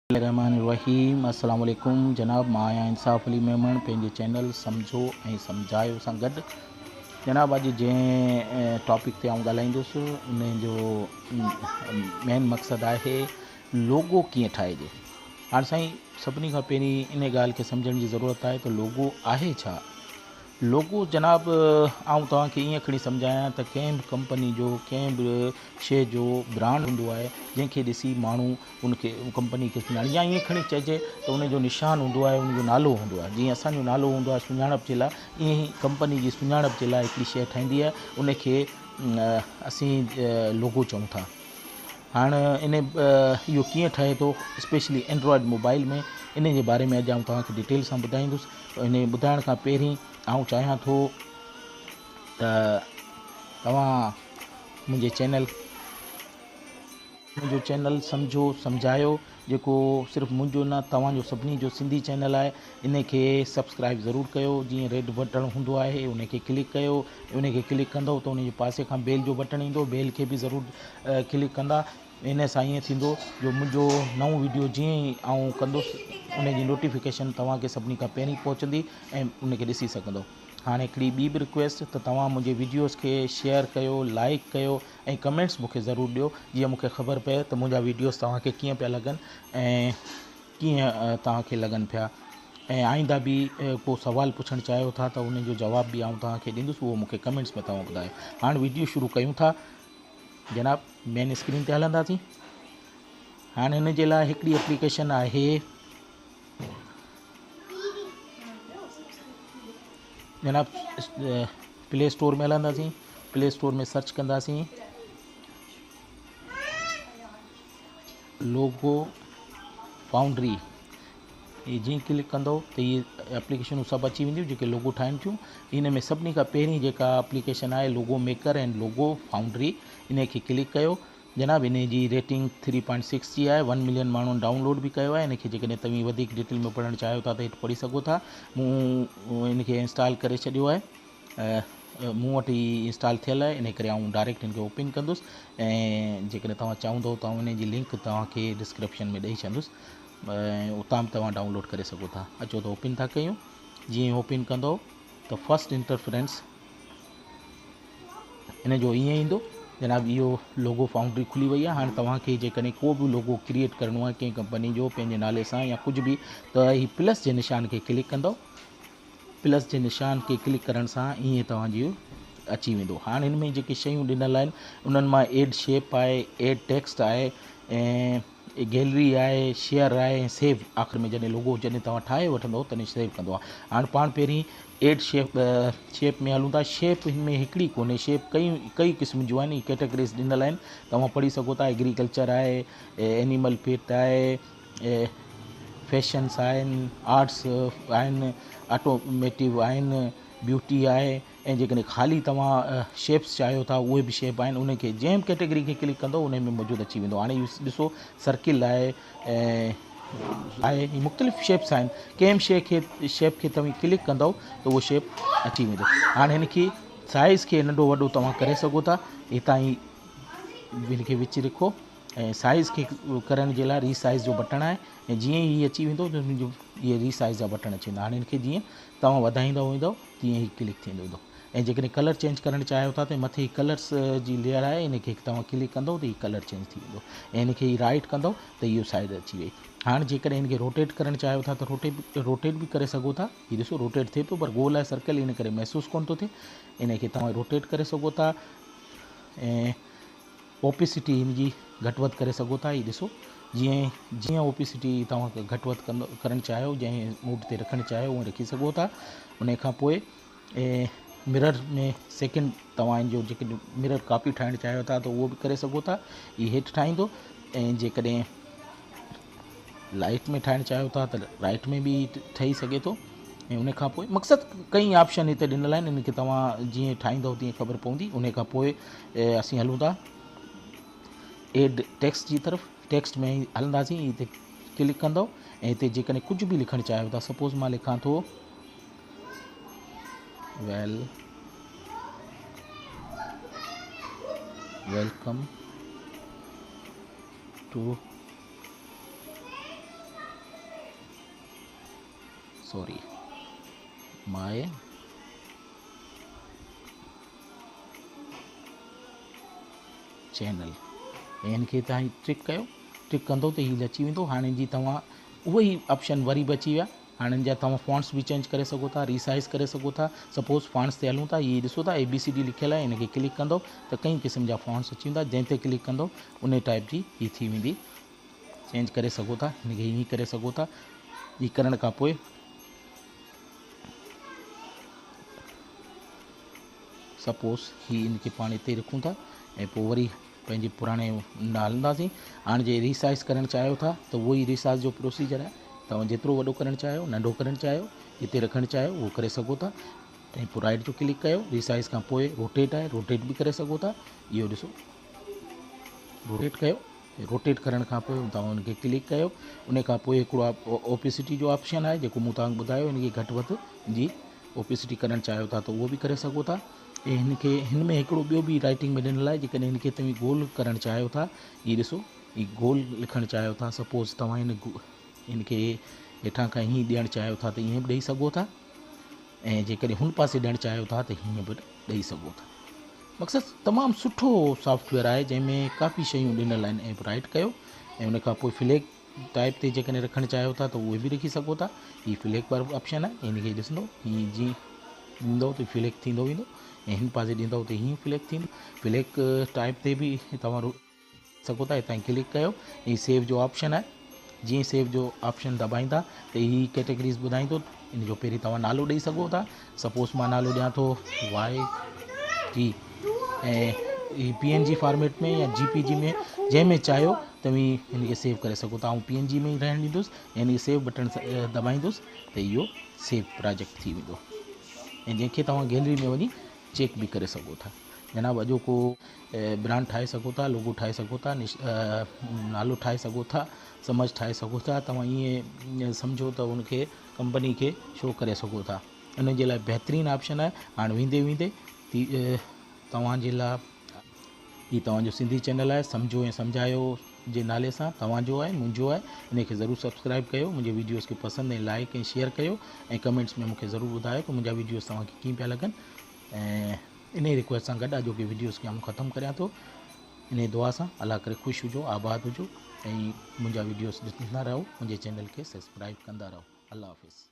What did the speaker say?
रहमान अस्सलाम वालेकुम जनाब। मां आहियां इंसाफ़ अली मेमण पंहिंजे चैनल सम्झो ऐं सम्झायो सां गॾु। जनाब अॼु जंहिं टॉपिक ते आउं ॻाल्हाईंदुसि उन जो मेन मक़सदु आहे लोगो कीअं ठाहिजे। हाणे साईं सभिनी खां पहिरीं इन ॻाल्हि खे सम्झण जी ज़रूरत आहे त लोगो आहे छा। लोगो जनाब आउं तव्हांखे ईअं खणी सम्झायां त कंहिं बि कंपनी जो कंहिं बि शइ जो ब्रांड हूंदो आहे जंहिंखे ॾिसी माण्हू उनखे कंपनी खे सुञाणे, या ईअं खणी चइजे त उनजो निशान हूंदो आहे, उनजो नालो हूंदो आहे। जीअं असांजो नालो हूंदो आहे सुञाणप जे लाइ, ईअं ई कंपनी जी सुञाणप जे लाइ हिकिड़ी शइ ठहींदी आहे, उनखे असीं लोगो चऊं था। हाणे इहो कीअं ठहे थो, स्पेशली एंड्रॉयड मोबाइल में, इन जे बारे में अॼु आउं तव्हांखे डिटेल सां ॿुधाईंदुसि। इन ॿुधाइण खां पहिरीं आउं चाहियां थो त तव्हां मुंहिंजो चैनल सम्झो सम्झायो, जेको सिर्फ़ु मुंहिंजो न तव्हांजो सभिनी जो सिंधी चैनल आहे, इन खे सब्सक्राइब ज़रूरु कयो। जीअं रेड बटण हूंदो आहे उन खे क्लिक कयो। उन खे क्लिक कंदव त उन जे पासे खां बेल जो बटण ईंदो, बेल खे बि ज़रूरु क्लिक कंदा। इन सां ईअं थींदो जो मुंहिंजो नओं वीडियो जीअं ई आउं कंदुसि उन जी नोटिफिकेशन तव्हांखे सभिनी खां पहिरीं पहुचंदी ऐं उन खे ॾिसी सघंदो। हाणे हिकिड़ी ॿी बि रिक्वेस्ट त तव्हां मुंहिंजे वीडियोज़ खे शेयर कयो, लाइक कयो ऐं कमेंट्स मूंखे ज़रूरु ॾियो, जीअं मूंखे ख़बर पए त मुंहिंजा वीडियोज़ तव्हांखे कीअं पिया लॻनि ऐं कीअं तव्हांखे लॻनि पिया। ऐं आईंदा बि को सुवाल पुछणु चाहियो था त उन जो जवाब बि आउं तव्हांखे ॾींदुसि, उहो मूंखे कमेंट्स में तव्हां ॿुधायो। हाणे वीडियो शुरू कयूं था जनाब, मेन स्क्रीन ते हलंदासीं। हाणे हिन जे लाइ हिकिड़ी एप्लीकेशन आहे, जनाब प्ले स्टोर में हलंदासीं। प्ले स्टोर में सर्च कंदासीं लोगो फाउंड्री। ये जीअं क्लिक कंदो त इहे एप्लीकेशनूं सभु अची वेंदियूं जेके लोगो ठाहिनि थियूं। इन में सभिनी खां पहिरीं जेका एप्लीकेशन आहे लोगो मेकर एंड लोगो फाउंड्री, इन खे क्लिक कयो। जनाब इन जी रेटिंग 3.6 जी आहे। 1 मिलियन माण्हुनि डाउनलोड बि कयो आहे। इन खे जेकॾहिं तव्हां वधीक डिटेल में पढ़णु चाहियो था त हेठि पढ़ी सघो था। मूं इन खे इंस्टॉल करे छॾियो आहे, मूं वटि ई इंस्टॉल थियल आहे, इन करे आउं डायरेक्ट हिन खे ओपन कंदुसि ऐं जेकॾहिं तव्हां चाहींदो त उन जी लिंक तव्हांखे डिस्क्रिप्शन में ॾेई छॾंदुसि ऐं उतां बि तव्हां डाउनलोड करे सघो था। अचो त ओपन था कयूं। जीअं ओपन कंदो त फस्ट इंटरफेरेंस इन जो ईअं ईंदो। जनाब इहो लोगो फाउंड्री खुली वई आहे। हाणे तव्हांखे जेकॾहिं को बि लोगो क्रिएट करिणो आहे कंहिं कंपनी जो पंहिंजे नाले सां या कुझु बि, त ही प्लस जे निशान खे क्लिक कंदो। प्लस जे निशान खे क्लिक करण सां ईअं तव्हांजो अची वेंदो। हाणे हिन में जेके शयूं ॾिनल आहिनि उन्हनि मां एड शेप आहे, एड टेक्स्ट आहे ऐं गैलरी आहे, शेयर आहे ऐं सेव। आख़िर में जॾहिं लोगो जॾहिं तव्हां ठाहे वठंदो तॾहिं सेव कंदो आहे। हाणे पाण पहिरीं एड शेप में हलूं था। शेप हिन में हिकिड़ी कोन्हे, शेप कई क़िस्म जूं आहिनि। कैटेगरीज़ ॾिनल आहिनि, तव्हां पढ़ी सघो था। एग्रीकल्चर आहे, एनिमल फिट आहे, फैशन्स आहिनि, आर्ट्स आहिनि, ऑटोमेटिव आहिनि, ब्यूटी आहे ऐं जेकॾहिं ख़ाली तव्हां शेप्स चाहियो था उहे बि शेप आहिनि। उन खे जंहिं कैटेगरी खे क्लिक कंदो उन में मौजूदु अची वेंदो। हाणे इहो ॾिसो सर्किल आहे ऐं मुख़्तलिफ़ शेप्स आहिनि। कंहिं बि शेप खे तव्हां क्लिक कंदव त उहो शेप अची वेंदो। हाणे हिन खे साइज़ खे नंढो वॾो तव्हां करे सघो था। हितां ई हिन खे विच रखो ऐं साइज़ खे करण जे लाइ रीसाइज़ जो बटण आहे ऐं जीअं ई अची वेंदो त मुंहिंजो इहे रीसाइज़ जा बटण अची वेंदा। हाणे हिन खे जीअं तव्हां वधाईंदो वेंदव तीअं ई क्लिक थींदो वेंदो। ऐं जेकॾहिं कलर चेंज करणु चाहियो था त मथे कलर्स जी लेयर आहे, इन खे तव्हां क्लिक कंदव त हीउ कलर चेंज थी वेंदो ऐं इन खे राइट कंदव त इहो साइड अची वई। हाणे जेकॾहिं हिन खे रोटेट करणु चाहियो था त रोटेट बि करे सघो था। हीउ ॾिसो रोटेट थिए पियो, पर गोल आहे सर्कल, इन करे महसूसु कोन थो थिए। इन खे तव्हां रोटेट करे सघो था ऐं ओपिसिटी हिन जी घटि वधि करे सघो था। हीउ ॾिसो जीअं ओपिसिटी तव्हां घटि वधि करणु चाहियो, जंहिं मूड ते रखणु चाहियो उहो रखी सघो था। उन खां पोइ मिरर में सेकेंड तव्हां जो जेके मिरर कापी ठाहिणु चाहियो था त उहो बि करे सघो था। हीउ हेठि ठाहींदो ऐं जेकॾहिं लाइट में ठाहिणु चाहियो था त लाइट में बि ठही सघे थो। ऐं उन खां पोइ मक़सदु कई ऑप्शन हिते ॾिनल आहिनि, इन खे तव्हां जीअं ठाहींदव तीअं ख़बर पवंदी। उन खां पोइ असीं हलूं था एड टेक्स्ट जी तरफ़। टेक्स्ट में हलंदासीं, हिते क्लिक कंदव ऐं हिते जेकॾहिं कुझु बि लिखणु चाहियो था, सपोज़ मां लिखां थो welcome to sorry my channel. इनके तव्हां टिक कयो, टिक कंदो त हीअ अची वेंदो। हाणे जी तव्हां उहो ई ऑप्शन वरी बि अची विया। हाणे जा तव्हां फॉन्ट्स भी चेंज करे सघो था, रीसाइज़ करे सघो था। सपोज़ फॉन्ट्स ते हलूं था, ये ॾिसो था ABCD लिखियल आहे, इनखे क्लिक कंदो त कई क़िस्म जा फॉन्ट्स अची वेंदा। जंहिं ते क्लिक कंदो उन टाइप जी हीअ थी वेंदी। चेंज करे सघो था, इनखे हीअं करे सघो था। हीअ करण खां पोइ सपोज़ हीअ इनखे पाण हिते रखूं था ऐं पोइ वरी पंहिंजे पुराणे ॾांहुं हलंदासीं। हाणे जे रीसाइज़ करणु चाहियो था त उहो ई रीसाइज़ जो प्रोसीजर आहे। तव्हां जेतिरो वॾो करणु चाहियो, नंढो करणु चाहियो, हिते रखणु चाहियो उहो करे सघो था। ऐं पोइ राइट जो क्लिक कयो। रीसाइज़ खां पोइ रोटेट आहे, रोटेट बि करे सघो था। इहो ॾिसो रोटेट कयो। रोटेट करण खां पोइ तव्हां उनखे क्लिक कयो। उन खां पोइ हिकिड़ो ओपेसिटी जो ऑप्शन आहे जेको मूं तव्हांखे ॿुधायो। इनखे घटि वधि जी ओपेसिटी करणु चाहियो था त उहो बि करे सघो था। ऐं हिन में हिकिड़ो ॿियो बि राइटिंग में ॾिनल आहे। जेकॾहिं हिनखे तव्हां गोल करणु चाहियो था, हीअ ॾिसो हीअ गोल लिखणु चाहियो था। सपोज़ तव्हां हिनखे हेठां खां हीअं ॾियणु चाहियो था त ईअं बि ॾेई सघो था। ऐं जेकॾहिं हुन पासे ॾियणु चाहियो था त हीअं बि ॾेई सघो था। मक़सदु तमामु सुठो सॉफ्टवेयर आहे जंहिंमें काफ़ी शयूं ॾिनल आहिनि। ऐं राइट कयो ऐं उन खां पोइ फ्लैग टाइप ते जेकॾहिं रखणु चाहियो था त उहे बि रखी सघो था। हीअ फ्लैग वारो ऑप्शन आहे। इनखे ॾिसंदो हीअं जीअं ॾींदो त फ्लैग थींदो वेंदो ऐं हिन पासे ॾींदो त हीअं फ्लैग थींदो। फ्लैग टाइप ते बि तव्हां सघो था। हितां क्लिक कयो। हीअ सेव जो ऑप्शन आहे। जीअं सेव जो ऑप्शन दॿाईंदा त हीअ कैटेगरीज़ ॿुधाईंदो। इन जो पहिरीं तव्हां नालो ॾेई सघो था। सपोज़ मां नालो ॾियां थो YT ऐं PNG फॉर्मेट में या GPG में, जंहिंमें चाहियो तव्हां हिनखे सेव करे सघो था। ऐं PNG में ई रहणु ॾींदुसि ऐं हिनखे सेव बटन दॿाईंदुसि त इहो सेव प्रोजेक्ट थी वेंदो। ऐं जंहिंखे तव्हां गैलरी में वञी चेक बि करे सघो था। जनाब अॼो को ब्रांड ठाहे सघो था, लोगो ठाहे सघो था, नालो ठाहे सघो था, समझ ठाहे सघो था। तव्हां ईअं सम्झो त उनखे कंपनी खे शो करे सघो था। इन जे लाइ बहितरीनु ऑप्शन आहे। हाणे वेंदे वेंदे तव्हांजे लाइ हीअ तव्हांजो सिंधी चैनल आहे सम्झो ऐं सम्झायो जे नाले सां तव्हांजो आहे, मुंहिंजो आहे। इनखे ज़रूरु सब्सक्राइब कयो। मुंहिंजे वीडियोज़ खे पसंदि ऐं लाइक ऐं शेयर कयो ऐं कमेंट्स में मूंखे ज़रूरु ॿुधायो त मुंहिंजा वीडियोज़ तव्हांखे कीअं पिया लॻनि। ऐं इन रिक्वेस्ट सां गॾु अॼोके वीडियोज़ खे आउं ख़तमु करियां थो। इन दुआ सां अलाह करे ख़ुशि हुजो, आबाद हुजो ऐं मुंहिंजा वीडियोज़ ॾिसंदा रहो, मुंहिंजे चैनल खे सब्सक्राइब कंदा रहो। अल्लाह हाफ़िज़।